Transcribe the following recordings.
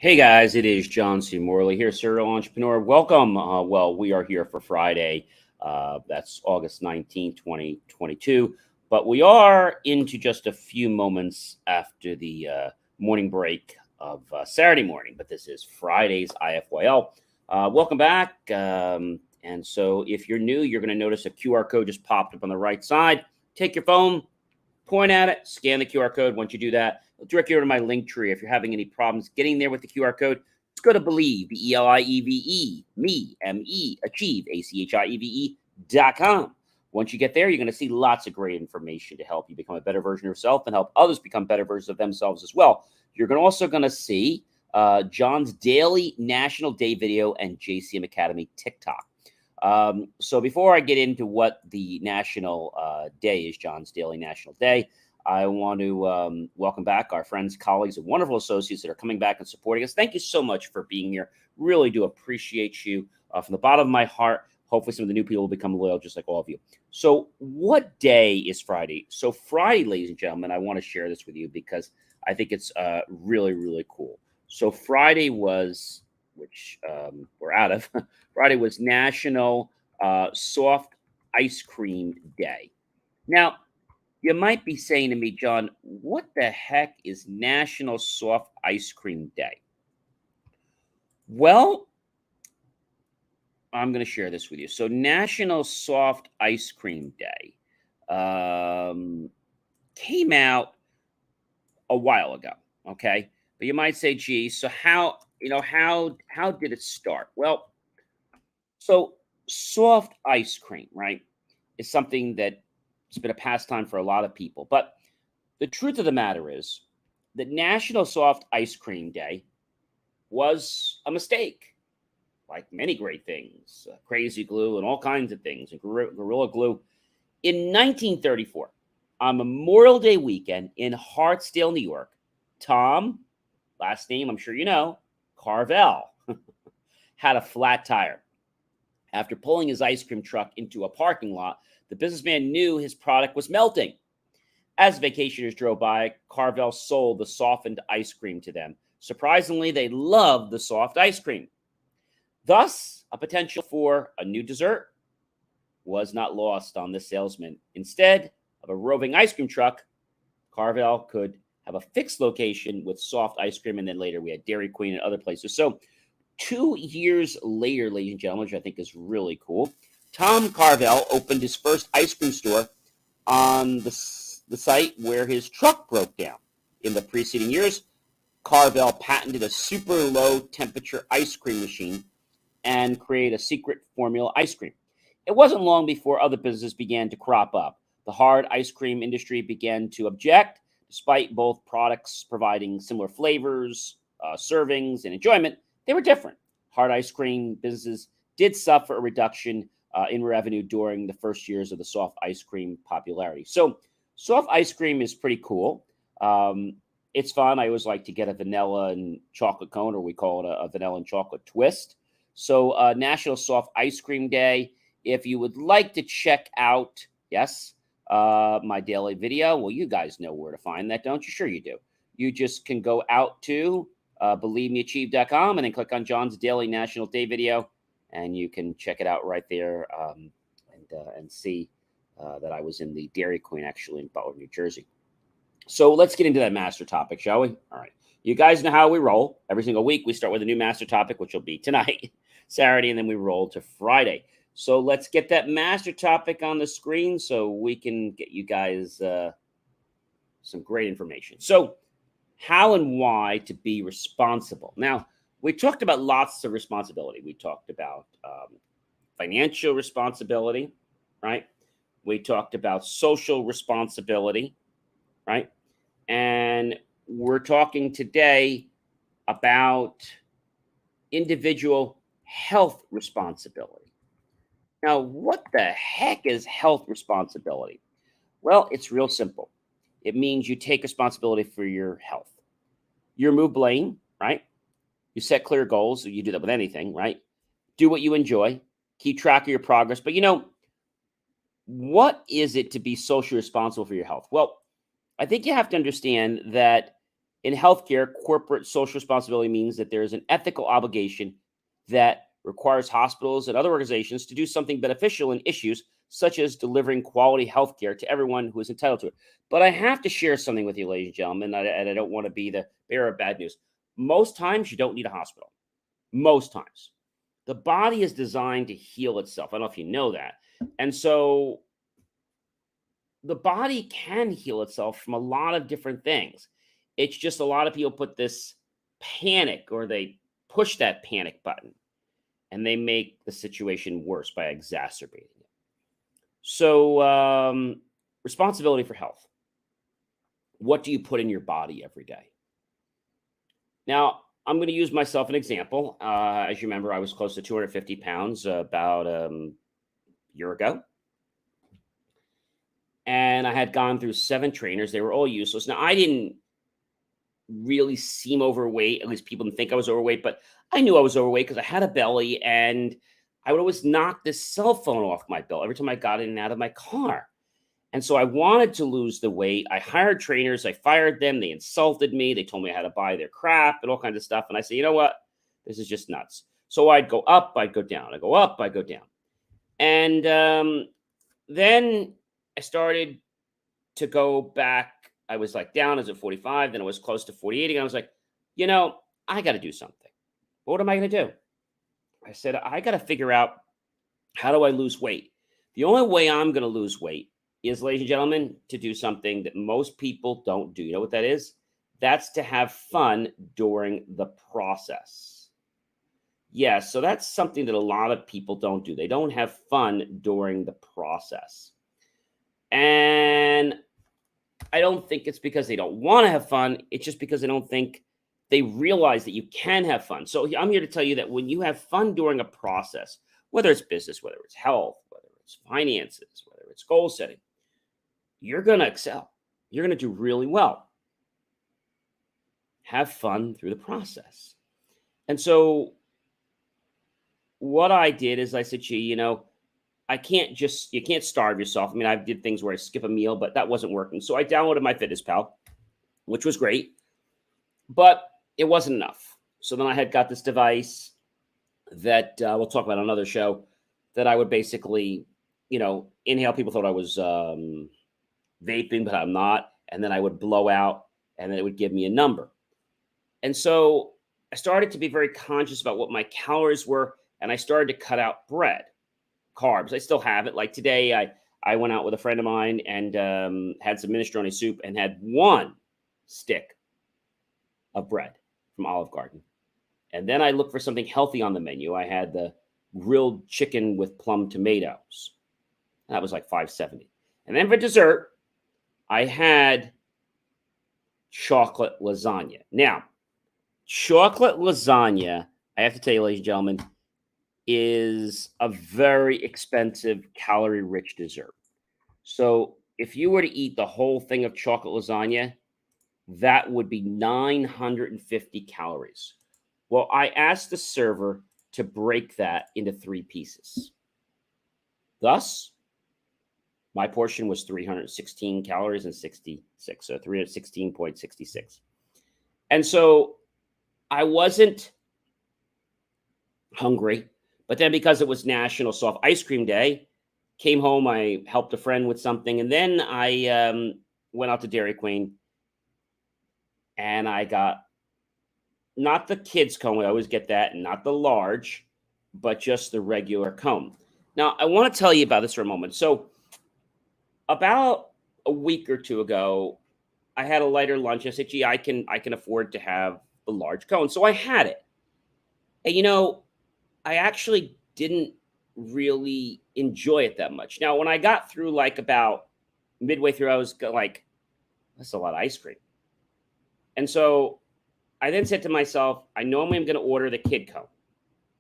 Hey guys, it is John C. Morley here, serial entrepreneur. Welcome. We are here for Friday. That's August 19th, 2022. But we are into just a few moments after the morning break of Saturday morning. But this is Friday's IFYL. Welcome back. And so if you're new, you're going to notice a QR code just popped up on the right side. Take your phone, point at it, scan the QR code. Once you do that, it'll direct you over to my link tree. If you're having any problems getting there with the QR code, just go to Believe, Believe, me, Achieve, ACHIEVE.com. Once you get there, you're going to see lots of great information to help you become a better version of yourself and help others become better versions of themselves as well. You're also going to see John's daily National Day video and JCM Academy TikTok. So before I get into what the national day is, John's Daily National Day, I want to welcome back our friends, colleagues, and wonderful associates that are coming back and supporting us. Thank you so much for being here. Really do appreciate you from the bottom of my heart. Hopefully some of the new people will become loyal just like all of you. So what day is Friday? So Friday, ladies and gentlemen, I want to share this with you because I think it's really, really cool. So Friday was, which we're out of, Friday was National Soft Ice Cream Day. Now, you might be saying to me, John, what the heck is National Soft Ice Cream Day? Well, I'm going to share this with you. So, National Soft Ice Cream Day came out a while ago, okay? But you might say, gee, so how did it start? Well, so soft ice cream, right, is something that it's been a pastime for a lot of people. But the truth of the matter is that National Soft Ice Cream Day was a mistake, like many great things, crazy glue and all kinds of things, and gorilla glue. In 1934, on Memorial Day weekend in Hartsdale, New York, Tom, last name I'm sure you know, Carvel, had a flat tire. After pulling his ice cream truck into a parking lot, the businessman knew his product was melting. As vacationers drove by, Carvel sold the softened ice cream to them. Surprisingly, they loved the soft ice cream. Thus, a potential for a new dessert was not lost on this salesman. Instead of a roving ice cream truck, Carvel could have a fixed location with soft ice cream, and then later we had Dairy Queen and other places. So 2 years later, ladies and gentlemen, which I think is really cool, Tom Carvel opened his first ice cream store on the site where his truck broke down. In the preceding years, Carvel patented a super low temperature ice cream machine and created a secret formula ice cream. It wasn't long before other businesses began to crop up. The hard ice cream industry began to object, despite both products providing similar flavors, servings, and enjoyment. They were different. Hard ice cream businesses did suffer a reduction in revenue during the first years of the soft ice cream popularity. So, soft ice cream is pretty cool. It's fun. I always like to get a vanilla and chocolate cone, or we call it a vanilla and chocolate twist. So, National Soft Ice Cream Day. If you would like to check out, yes, my daily video, well, you guys know where to find that, don't you? Sure, you do. You just can go out to believemeachieve.com and then click on John's Daily National Day video, and you can check it out right there and see that I was in the Dairy Queen actually in Butler, New Jersey. So let's get into that master topic, shall we? All right. You guys know how we roll. Every single week we start with a new master topic, which will be tonight, Saturday, and then we roll to Friday. So let's get that master topic on the screen so we can get you guys some great information. So how and why to be responsible. Now, we talked about lots of responsibility. We talked about financial responsibility, right? We talked about social responsibility, right? And we're talking today about individual health responsibility. Now, what the heck is health responsibility? Well, it's real simple. It means you take responsibility for your health. You remove blame, right? You set clear goals. You do that with anything, right? Do what you enjoy. Keep track of your progress. But what is it to be socially responsible for your health? Well, I think you have to understand that In healthcare, corporate social responsibility means that there is an ethical obligation that requires hospitals and other organizations to do something beneficial in issues such as delivering quality healthcare to everyone who is entitled to it. But I have to share something with you, ladies and gentlemen, and I don't want to be the bearer of bad news. Most times, you don't need a hospital. Most times. The body is designed to heal itself. I don't know if you know that. And so the body can heal itself from a lot of different things. It's just a lot of people put this panic or they push that panic button and they make the situation worse by exacerbating it. So, responsibility for health. What do you put in your body every day? Now, I'm going to use myself an example. As you remember, I was close to 250 pounds about a year ago. And I had gone through 7 trainers. They were all useless. Now, I didn't really seem overweight. At least people didn't think I was overweight, but I knew I was overweight because I had a belly and I would always knock this cell phone off my belt every time I got in and out of my car. And so I wanted to lose the weight. I hired trainers. I fired them. They insulted me. They told me how to buy their crap and all kinds of stuff. And I said, you know what? This is just nuts. So I'd go up, I'd go down. I'd go up, I'd go down. And then I started to go back. I was like down as at 45. Then I was close to 48. And I was like, you know, I got to do something. What am I going to do? I said, I got to figure out, how do I lose weight? The only way I'm going to lose weight is, ladies and gentlemen, to do something that most people don't do. You know what that is? That's to have fun during the process. Yeah, so that's something that a lot of people don't do. They don't have fun during the process. And I don't think it's because they don't want to have fun. It's just because they don't think they realize that you can have fun. So I'm here to tell you that when you have fun during a process, whether it's business, whether it's health, whether it's finances, whether it's goal setting, you're going to excel. You're going to do really well. Have fun through the process. And so what I did is I said, gee, you know, you can't starve yourself. I mean, I did things where I skip a meal, but that wasn't working. So I downloaded MyFitnessPal, which was great, but it wasn't enough. So then I had got this device that we'll talk about on another show that I would basically, you know, inhale. People thought I was vaping, but I'm not. And then I would blow out and then it would give me a number. And so I started to be very conscious about what my calories were. And I started to cut out bread, carbs. I still have it. Like today, I went out with a friend of mine and had some minestrone soup and had 1 stick of bread from Olive Garden. And then I looked for something healthy on the menu. I had the grilled chicken with plum tomatoes. That was like $5.70. And then for dessert, I had chocolate lasagna. Now, chocolate lasagna, I have to tell you, ladies and gentlemen, is a very expensive, calorie-rich dessert. So if you were to eat the whole thing of chocolate lasagna, that would be 950 calories. Well, I asked the server to break that into 3 pieces. Thus, my portion was 316 calories and 66, so 316.66. And so I wasn't hungry, but then because it was National Soft Ice Cream Day, came home, I helped a friend with something, and then I went out to Dairy Queen and I got not the kids cone, I always get that, and not the large, but just the regular cone. Now, I want to tell you about this for a moment. So about a week or 2 ago, I had a lighter lunch. I said, gee, I can afford to have the large cone. So I had it. And you know, I actually didn't really enjoy it that much. Now, when I got through like about midway through, I was like, that's a lot of ice cream. And so I then said to myself, I normally am going to order the kid cone,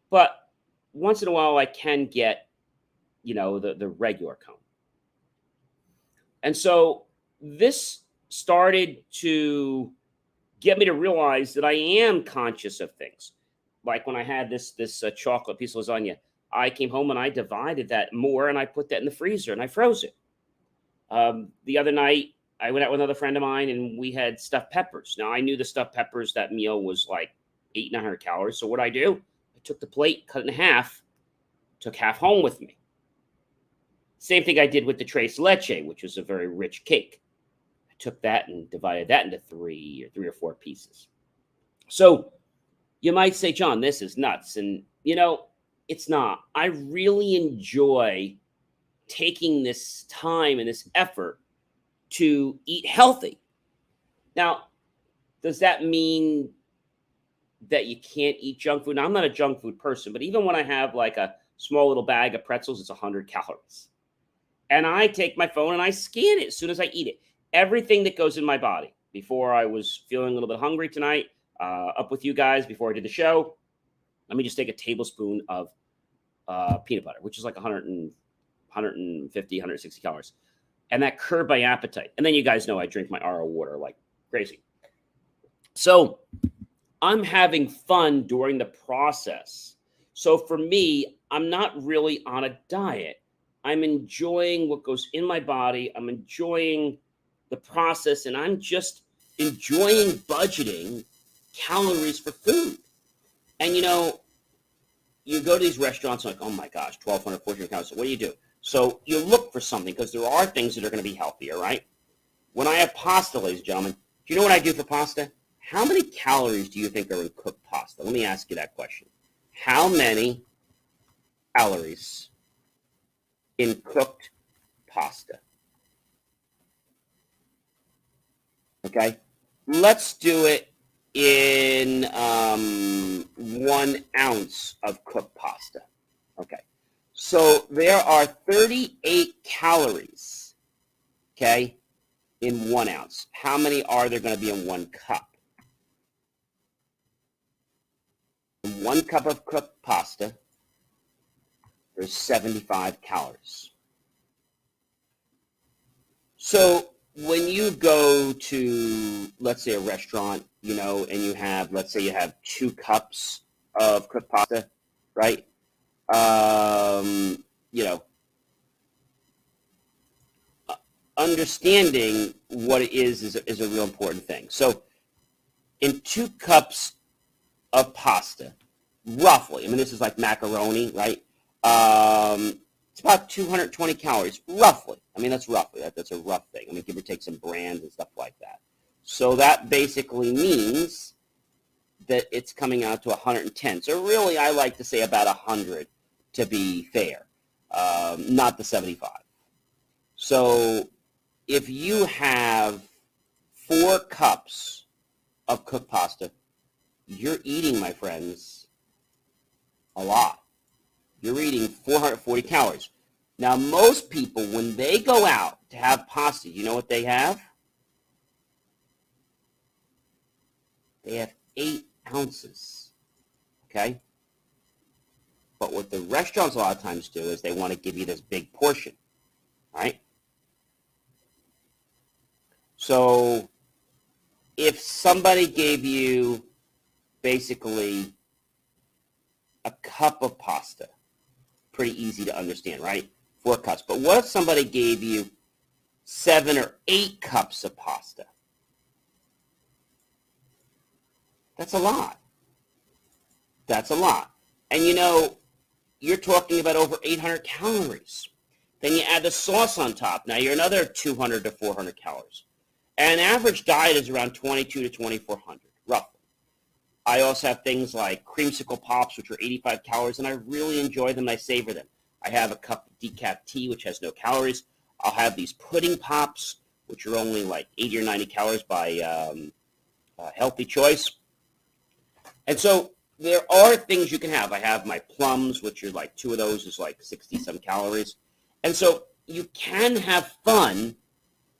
but once in a while I can get, you know, the regular cone. And so this started to get me to realize that I am conscious of things. Like when I had this chocolate piece of lasagna, I came home and I divided that more and I put that in the freezer and I froze it. The other night, I went out with another friend of mine and we had stuffed peppers. Now I knew the stuffed peppers, that meal was like 900 calories. So what I do? I took the plate, cut it in half, took half home with me. Same thing I did with the tres leche, which was a very rich cake. I took that and divided that into three or four pieces. So you might say, John, this is nuts. And, it's not. I really enjoy taking this time and this effort to eat healthy. Now, does that mean that you can't eat junk food? Now, I'm not a junk food person, but even when I have like a small little bag of pretzels, it's 100 calories. And I take my phone and I scan it as soon as I eat it. Everything that goes in my body. Before I was feeling a little bit hungry tonight, up with you guys before I did the show, let me just take a tablespoon of peanut butter, which is like 150, 160 calories. And that curbed my appetite. And then you guys know I drink my RO water like crazy. So I'm having fun during the process. So for me, I'm not really on a diet. I'm enjoying what goes in my body. I'm enjoying the process, and I'm just enjoying budgeting calories for food. And you go to these restaurants like, oh my gosh, 1,200, 1,400 calories. So what do? So you look for something because there are things that are going to be healthier, right? When I have pasta, ladies and gentlemen, do you know what I do for pasta? How many calories do you think are in cooked pasta? Let me ask you that question. How many calories in cooked pasta? Okay, let's do it in 1 ounce of cooked pasta. Okay, so there are 38 calories, okay, in 1 ounce. How many are there going to be in 1 cup? In 1 cup of cooked pasta, there's 75 calories. So when you go to, let's say, a restaurant, and you have, let's say you have 2 cups of cooked pasta, right? Understanding what it is a real important thing. So in 2 cups of pasta, roughly, this is like macaroni, right? It's about 220 calories, roughly. That's roughly. That's a rough thing. Give or take some brands and stuff like that. So that basically means that it's coming out to 110. So really, I like to say about 100 to be fair, not the 75. So if you have 4 cups of cooked pasta, you're eating, my friends, a lot. You're eating 440 calories. Now, most people, when they go out to have pasta, you know what they have? They have 8 ounces, okay? But what the restaurants a lot of times do is they want to give you this big portion, right? So if somebody gave you basically a cup of pasta, pretty easy to understand, right? 4 cups. But what if somebody gave you 7 or 8 cups of pasta? That's a lot. That's a lot. And you're talking about over 800 calories. Then you add the sauce on top. Now you're another 200 to 400 calories. And an average diet is around 22 to 2,400, roughly. I also have things like creamsicle pops, which are 85 calories, and I really enjoy them and I savor them. I have a cup of decaf tea, which has no calories. I'll have these pudding pops, which are only like 80 or 90 calories by Healthy Choice. And so there are things you can have. I have my plums, which are like 2 of those is like 60-some calories. And so you can have fun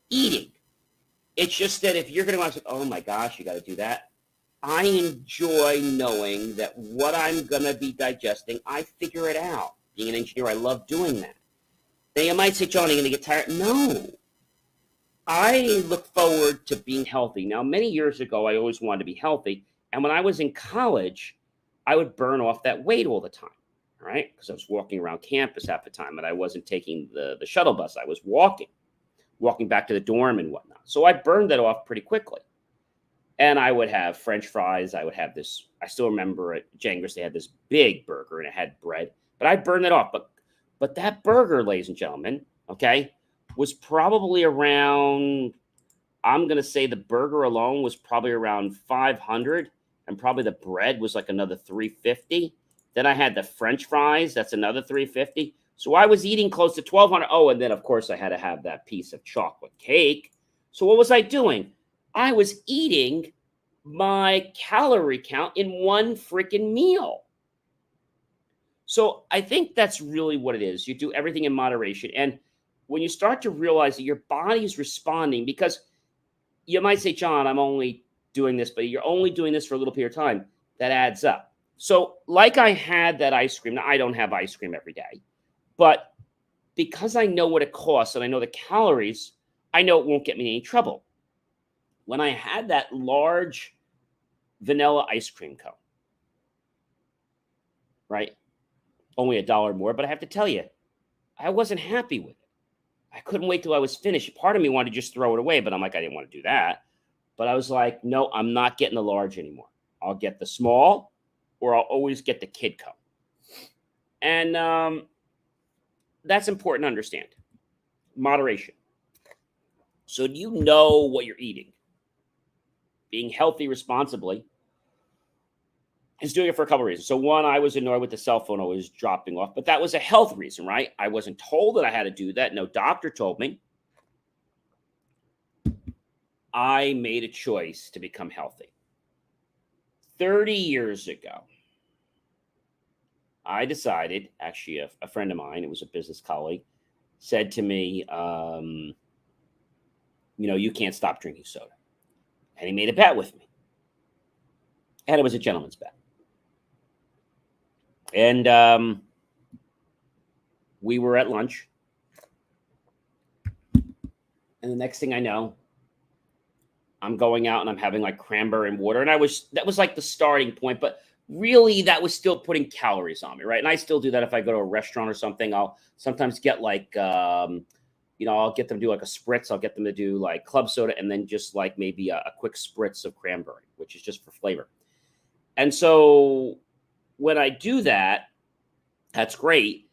eating. It's just that if you're going to watch it, oh my gosh, you got to do that. I enjoy knowing that what I'm going to be digesting, I figure it out. Being an engineer, I love doing that. Now, you might say, John, are you going to get tired? No. I look forward to being healthy. Now, many years ago, I always wanted to be healthy. And when I was in college, I would burn off that weight all the time, right? Because I was walking around campus half the time, and I wasn't taking the shuttle bus. I was walking. walking back to the dorm and whatnot. So I burned that off pretty quickly. And I would have French fries. I would have this. I still remember at Jangers they had this big burger and it had bread. But I burned it off. But that burger, ladies and gentlemen, okay, was probably around. I'm gonna say the burger alone was probably around 500, and probably the bread was like another 350. Then I had the French fries. That's another 350. So I was eating close to 1,200. Oh, and then of course I had to have that piece of chocolate cake. So what was I doing? I was eating my calorie count in one freaking meal. So I think that's really what it is. You do everything in moderation. And when you start to realize that your body is responding, because you might say, John, I'm only doing this, but you're only doing this for a little period of time, that adds up. So like I had that ice cream. Now, I don't have ice cream every day, but because I know what it costs and I know the calories, I know it won't get me in any trouble. When I had that large vanilla ice cream cone, right? Only $1 more, but I have to tell you, I wasn't happy with it. I couldn't wait till I was finished. Part of me wanted to just throw it away, but I'm like, I didn't want to do that. But I was like, no, I'm not getting the large anymore. I'll get the small, or I'll always get the kid cone. And that's important to understand. Moderation. So do you know what you're eating? Being healthy responsibly is doing it for a couple of reasons. So one, I was annoyed with the cell phone always dropping off, but that was a health reason, right? I wasn't told that I had to do that. No doctor told me. I made a choice to become healthy. 30 years ago, I decided, actually a friend of mine, it was a business colleague, said to me, you can't stop drinking soda. And he made a bet with me. And it was a gentleman's bet. And we were at lunch. And the next thing I know, I'm going out and I'm having like cranberry and water. And that was like the starting point, but really that was still putting calories on me, right? And I still do that if I go to a restaurant or something. I'll sometimes get like, I'll get them to do like a spritz. I'll get them to do like club soda and then just like maybe a quick spritz of cranberry, which is just for flavor. And so when I do that, that's great.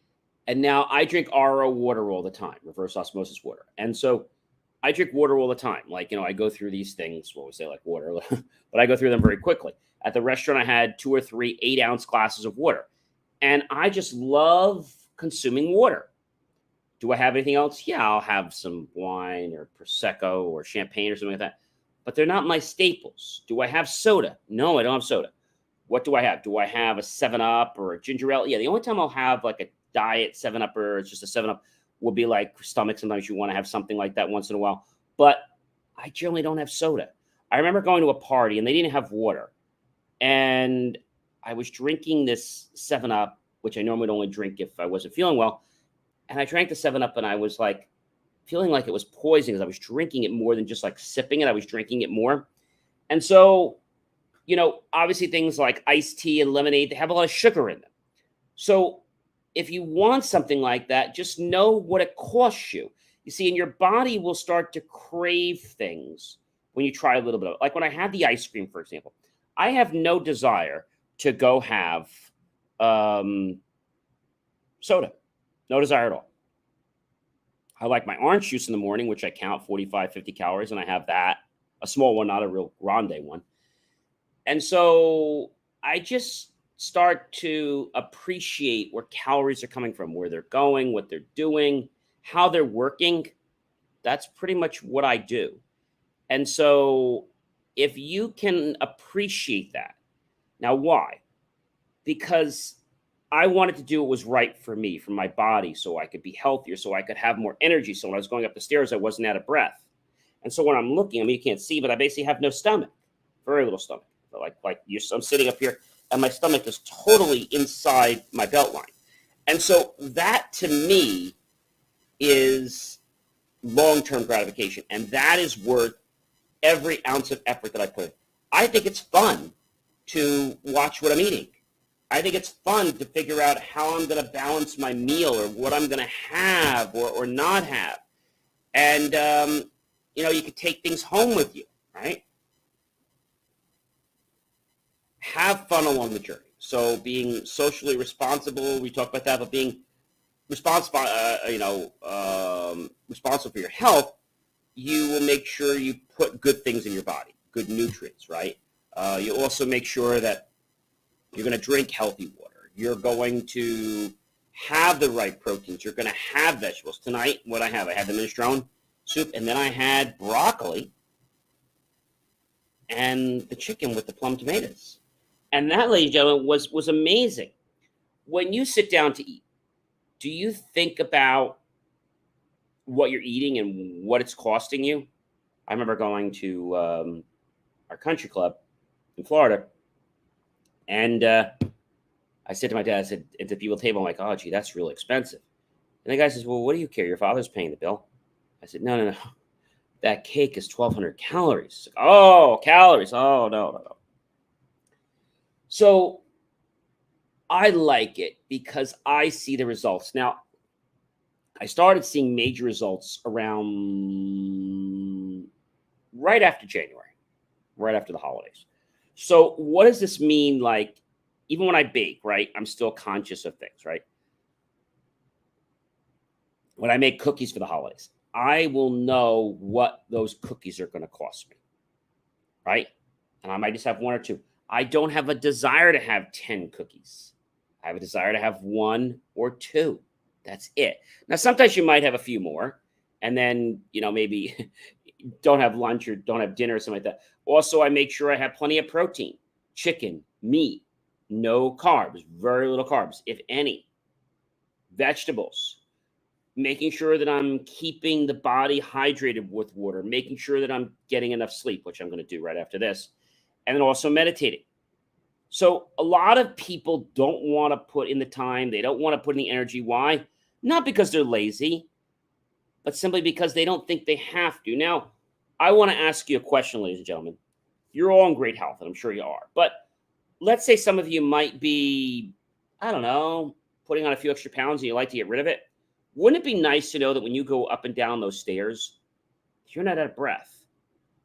And now I drink RO water all the time, reverse osmosis water. And so I drink water all the time. Like, I go through these things, what we say, like water, but I go through them very quickly. At the restaurant, I had 2 or 3 8-ounce glasses of water. And I just love consuming water. Do I have anything else? Yeah, I'll have some wine or Prosecco or champagne or something like that. But they're not my staples. Do I have soda? No, I don't have soda. What do I have? Do I have a 7-Up or a ginger ale? Yeah, the only time I'll have like a diet 7-Up or it's just a 7-Up will be like stomach. Sometimes you want to have something like that once in a while. But I generally don't have soda. I remember going to a party and they didn't have water. And I was drinking this 7-Up, which I normally would only drink if I wasn't feeling well. And I drank the 7-Up and I was like feeling like it was poison because I was drinking it more than just like sipping it. I was drinking it more. And so, obviously things like iced tea and lemonade, they have a lot of sugar in them. So if you want something like that, just know what it costs you. You see, and your body will start to crave things when you try a little bit of it. Like when I had the ice cream, for example, I have no desire to go have soda. No desire at all. I like my orange juice in the morning, which I count 45, 50 calories, and I have that, a small one, not a real grande one. And so I just start to appreciate where calories are coming from, where they're going, what they're doing, how they're working. That's pretty much what I do. And so if you can appreciate that, now why? Because I wanted to do what was right for me, for my body, so I could be healthier, so I could have more energy. So when I was going up the stairs, I wasn't out of breath. And so when I'm looking, you can't see, but I basically have no stomach, very little stomach. Like I'm sitting up here, and my stomach is totally inside my belt line. And so that, to me, is long-term gratification, and that is worth every ounce of effort that I put in. I think it's fun to watch what I'm eating. I think it's fun to figure out how I'm going to balance my meal or what I'm going to have or not have. And, you could take things home with you, right? Have fun along the journey. So being socially responsible, we talked about that, but being responsible, responsible for your health, you will make sure you put good things in your body, good nutrients, right? You also make sure that you're going to drink healthy water. You're going to have the right proteins. You're going to have vegetables. Tonight, what I had the minestrone soup, and then I had broccoli and the chicken with the plum tomatoes. And that, ladies and gentlemen, was amazing. When you sit down to eat, do you think about what you're eating and what it's costing you? I remember going to our country club in Florida, and I said to my dad, I said, at the people table, I'm like, oh, gee, that's really expensive. And the guy says, well, what do you care? Your father's paying the bill. I said, no. That cake is 1,200 calories. Like, oh, calories. Oh, no. So I like it because I see the results. Now, I started seeing major results around right after January, right after the holidays. So what does this mean? Like, even when I bake, right, I'm still conscious of things, right? When I make cookies for the holidays, I will know what those cookies are going to cost me, right? And I might just have one or two. I don't have a desire to have 10 cookies. I have a desire to have one or two. That's it. Now, sometimes you might have a few more, and then, maybe don't have lunch or don't have dinner or something like that. Also, I make sure I have plenty of protein, chicken, meat, no carbs, very little carbs, if any, vegetables, making sure that I'm keeping the body hydrated with water, making sure that I'm getting enough sleep, which I'm going to do right after this, and then also meditating. So a lot of people don't want to put in the time, they don't want to put in the energy. Why? Not because they're lazy, but simply because they don't think they have to. Now, I want to ask you a question, ladies and gentlemen. You're all in great health, and I'm sure you are. But let's say some of you might be, I don't know, putting on a few extra pounds and you like to get rid of it. Wouldn't it be nice to know that when you go up and down those stairs, you're not out of breath?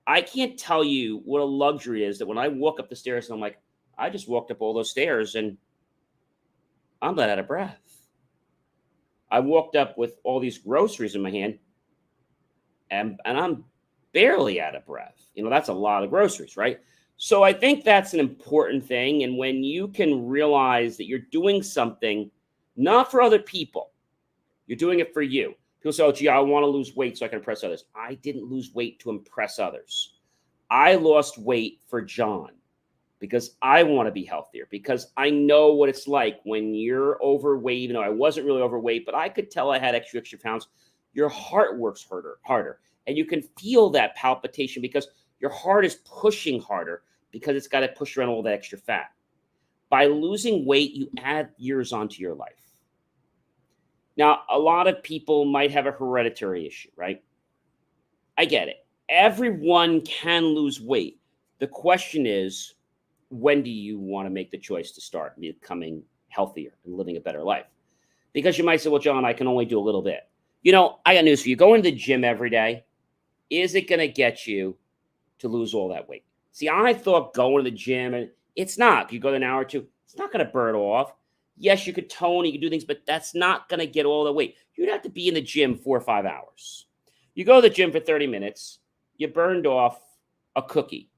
I can't tell you what a luxury it is that when I walk up the stairs and I'm like, I just walked up all those stairs and I'm not out of breath. I walked up with all these groceries in my hand and I'm barely out of breath. That's a lot of groceries, right? So I think that's an important thing. And when you can realize that you're doing something not for other people, you're doing it for you. People say, oh, gee, I want to lose weight so I can impress others. I didn't lose weight to impress others. I lost weight for John because I want to be healthier, because I know what it's like when you're overweight. Even though I wasn't really overweight, but I could tell I had extra pounds. Your heart works harder. And you can feel that palpitation because your heart is pushing harder because it's got to push around all that extra fat. By losing weight, you add years onto your life. Now, a lot of people might have a hereditary issue, right? I get it. Everyone can lose weight. The question is, when do you want to make the choice to start becoming healthier and living a better life? Because you might say, well, John, I can only do a little bit. I got news for you. Going to the gym every day, is it going to get you to lose all that weight? See, I thought going to the gym, and it's not. If you go an hour or two, it's not going to burn off. Yes, you could tone, you could do things, but that's not going to get all the weight. You'd have to be in the gym 4 or 5 hours. You go to the gym for 30 minutes, you burned off a cookie.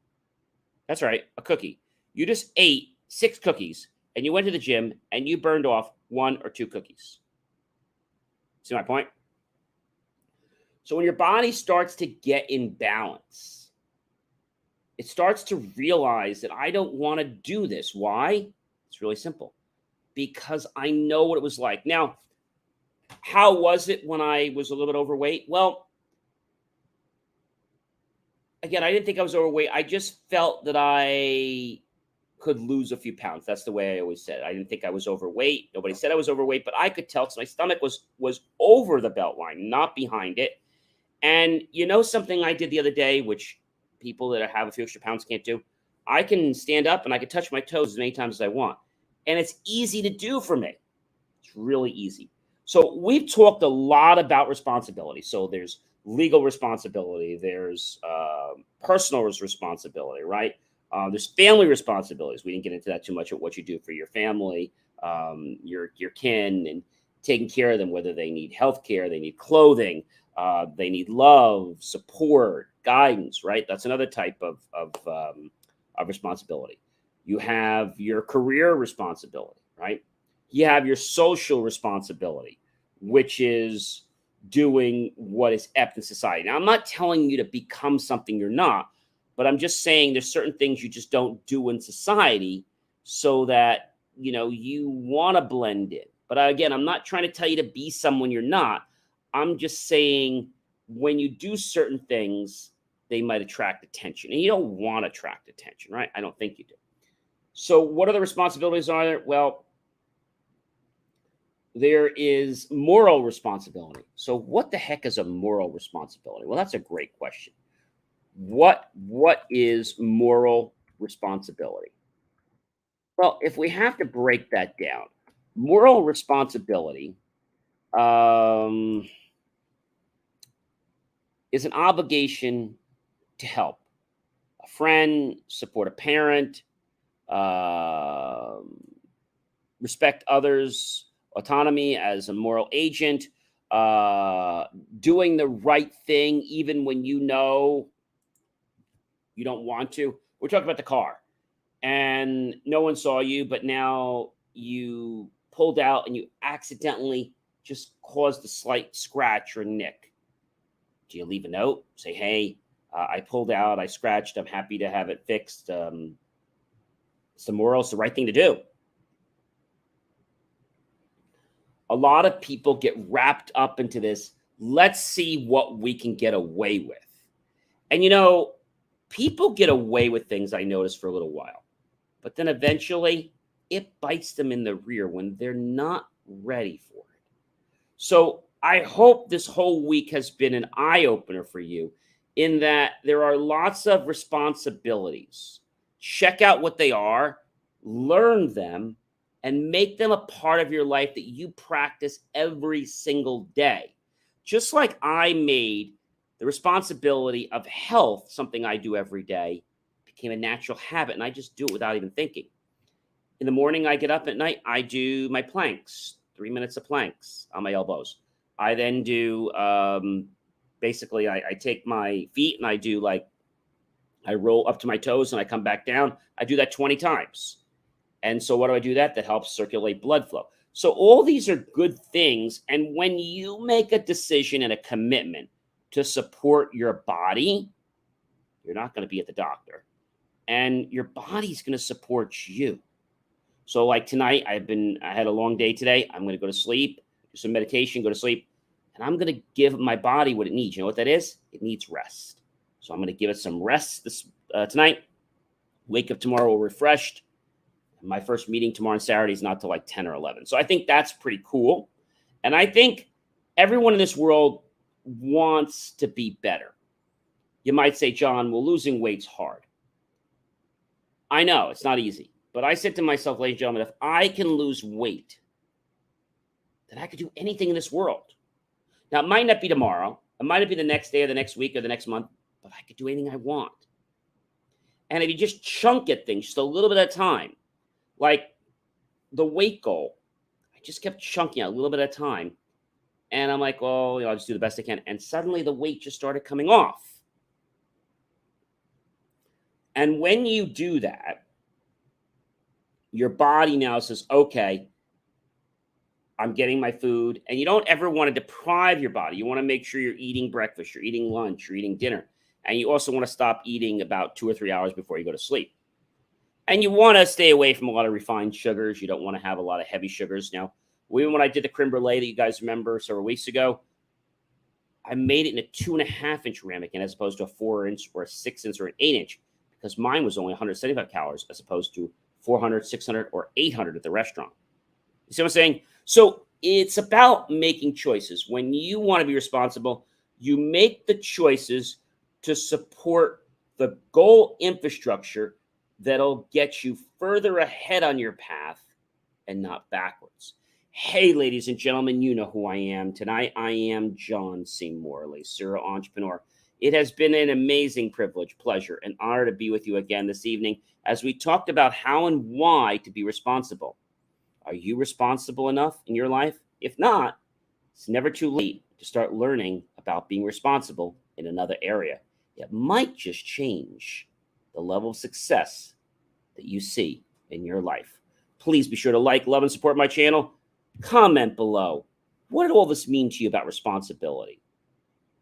That's right, a cookie. You just ate 6 cookies, and you went to the gym, and you burned off 1 or 2 cookies. See my point? So when your body starts to get in balance, it starts to realize that I don't want to do this. Why? It's really simple. Because I know what it was like. Now, how was it when I was a little bit overweight? Well, again, I didn't think I was overweight. I just felt that I could lose a few pounds. That's the way I always said it. I didn't think I was overweight. Nobody said I was overweight, but I could tell because my stomach was over the belt line, not behind it. And something I did the other day, which people that have a few extra pounds can't do? I can stand up and I can touch my toes as many times as I want. And it's easy to do for me. It's really easy. So we've talked a lot about responsibility. So there's legal responsibility, there's personal responsibility, right? There's family responsibilities. We didn't get into that too much of what you do for your family, your kin, and taking care of them, whether they need health care, they need clothing, they need love, support, guidance, right? That's another type of responsibility. You have your career responsibility, right? You have your social responsibility, which is doing what is apt in society. Now, I'm not telling you to become something you're not, but I'm just saying there's certain things you just don't do in society so that, you want to blend in. But again, I'm not trying to tell you to be someone you're not. I'm just saying when you do certain things, they might attract attention. And you don't want to attract attention, right? I don't think you do. So, what other responsibilities are there? Well, there is moral responsibility. So, what the heck is a moral responsibility? Well, that's a great question. What is moral responsibility? Well, if we have to break that down, moral responsibility um, is an obligation to help a friend, support a parent, um, respect others, autonomy as a moral agent, uh, doing the right thing even when you don't want to. We're talking about the car, and no one saw you, but now you pulled out and you accidentally just caused a slight scratch or nick. Do you leave a note? Say, hey, I pulled out, I scratched, I'm happy to have it fixed. It's the moral, it's the right thing to do. A lot of people get wrapped up into this. Let's see what we can get away with. And people get away with things, I notice, for a little while, but then eventually it bites them in the rear when they're not ready for it. So I hope this whole week has been an eye opener for you in that there are lots of responsibilities. Check out what they are, learn them, and make them a part of your life that you practice every single day. Just like I made the responsibility of health something I do every day, became a natural habit, and I just do it without even thinking. In the morning, I get up. At night, I do my planks, 3 minutes of planks on my elbows. I then do, basically, I take my feet and I roll up to my toes and I come back down. I do that 20 times. And so what do I do that? That helps circulate blood flow. So all these are good things. And when you make a decision and a commitment to support your body, you're not going to be at the doctor. And your body's going to support you. So like tonight, I had a long day today. I'm going to go to sleep, do some meditation, go to sleep, and I'm going to give my body what it needs. You know what that is? It needs rest. So I'm going to give it some rest tonight. Wake up tomorrow refreshed. My first meeting tomorrow on Saturday is not till like 10 or 11. So I think that's pretty cool. And I think everyone in this world wants to be better. You might say, John, well, losing weight's hard. I know it's not easy. But I said to myself, ladies and gentlemen, if I can lose weight, then I could do anything in this world. Now, it might not be tomorrow. It might not be the next day or the next week or the next month, but I could do anything I want. And if you just chunk at things just a little bit at a time, like the weight goal, I just kept chunking out a little bit at a time. And I'm like, well, I'll just do the best I can. And suddenly the weight just started coming off. And when you do that, your body now says, okay, I'm getting my food. And you don't ever want to deprive your body. You want to make sure you're eating breakfast, you're eating lunch, you're eating dinner. And you also want to stop eating about 2 or 3 hours before you go to sleep. And you want to stay away from a lot of refined sugars. You don't want to have a lot of heavy sugars. Now, even when I did the creme brulee that you guys remember several weeks ago, I made it in a 2.5-inch ramekin as opposed to a 4-inch or a 6-inch or an 8-inch because mine was only 175 calories as opposed to 400, 600, or 800 at the restaurant. You see what I'm saying? So it's about making choices. When you want to be responsible, you make the choices to support the goal infrastructure that'll get you further ahead on your path and not backwards. Hey, ladies and gentlemen, you know who I am. Tonight, I am John C. Morley, serial entrepreneur. It has been an amazing privilege, pleasure, and honor to be with you again this evening as we talked about how and why to be responsible. Are you responsible enough in your life? If not, it's never too late to start learning about being responsible in another area. It might just change the level of success that you see in your life. Please be sure to like, love, and support my channel. Comment below. What did all this mean to you about responsibility?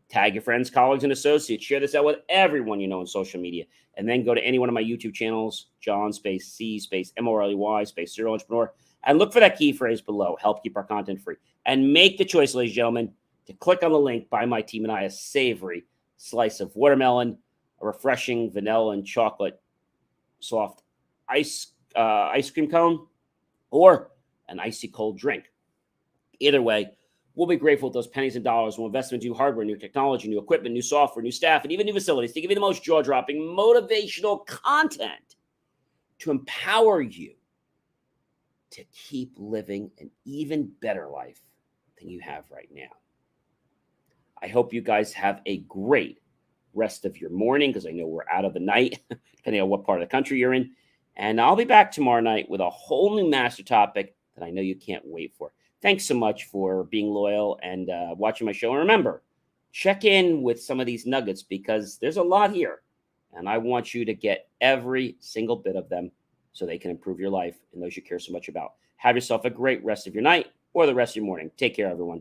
Tag your friends, colleagues, and associates. Share this out with everyone you know on social media. And then go to any one of my YouTube channels, John space C space Morley space serial entrepreneur, and look for that key phrase below. Help keep our content free. And make the choice, ladies and gentlemen, to click on the link. Buy my team and I a savory slice of watermelon, a refreshing vanilla and chocolate soft ice cream cone, or an icy cold drink. Either way, we'll be grateful with those pennies and dollars. We'll invest in new hardware, new technology, new equipment, new software, new staff, and even new facilities to give you the most jaw-dropping, motivational content to empower you to keep living an even better life than you have right now. I hope you guys have a great rest of your morning, because I know we're out of the night, depending on what part of the country you're in. And I'll be back tomorrow night with a whole new master topic that I know you can't wait for. Thanks so much for being loyal and watching my show. And remember, check in with some of these nuggets, because there's a lot here. And I want you to get every single bit of them so they can improve your life and those you care so much about. Have yourself a great rest of your night or the rest of your morning. Take care, everyone.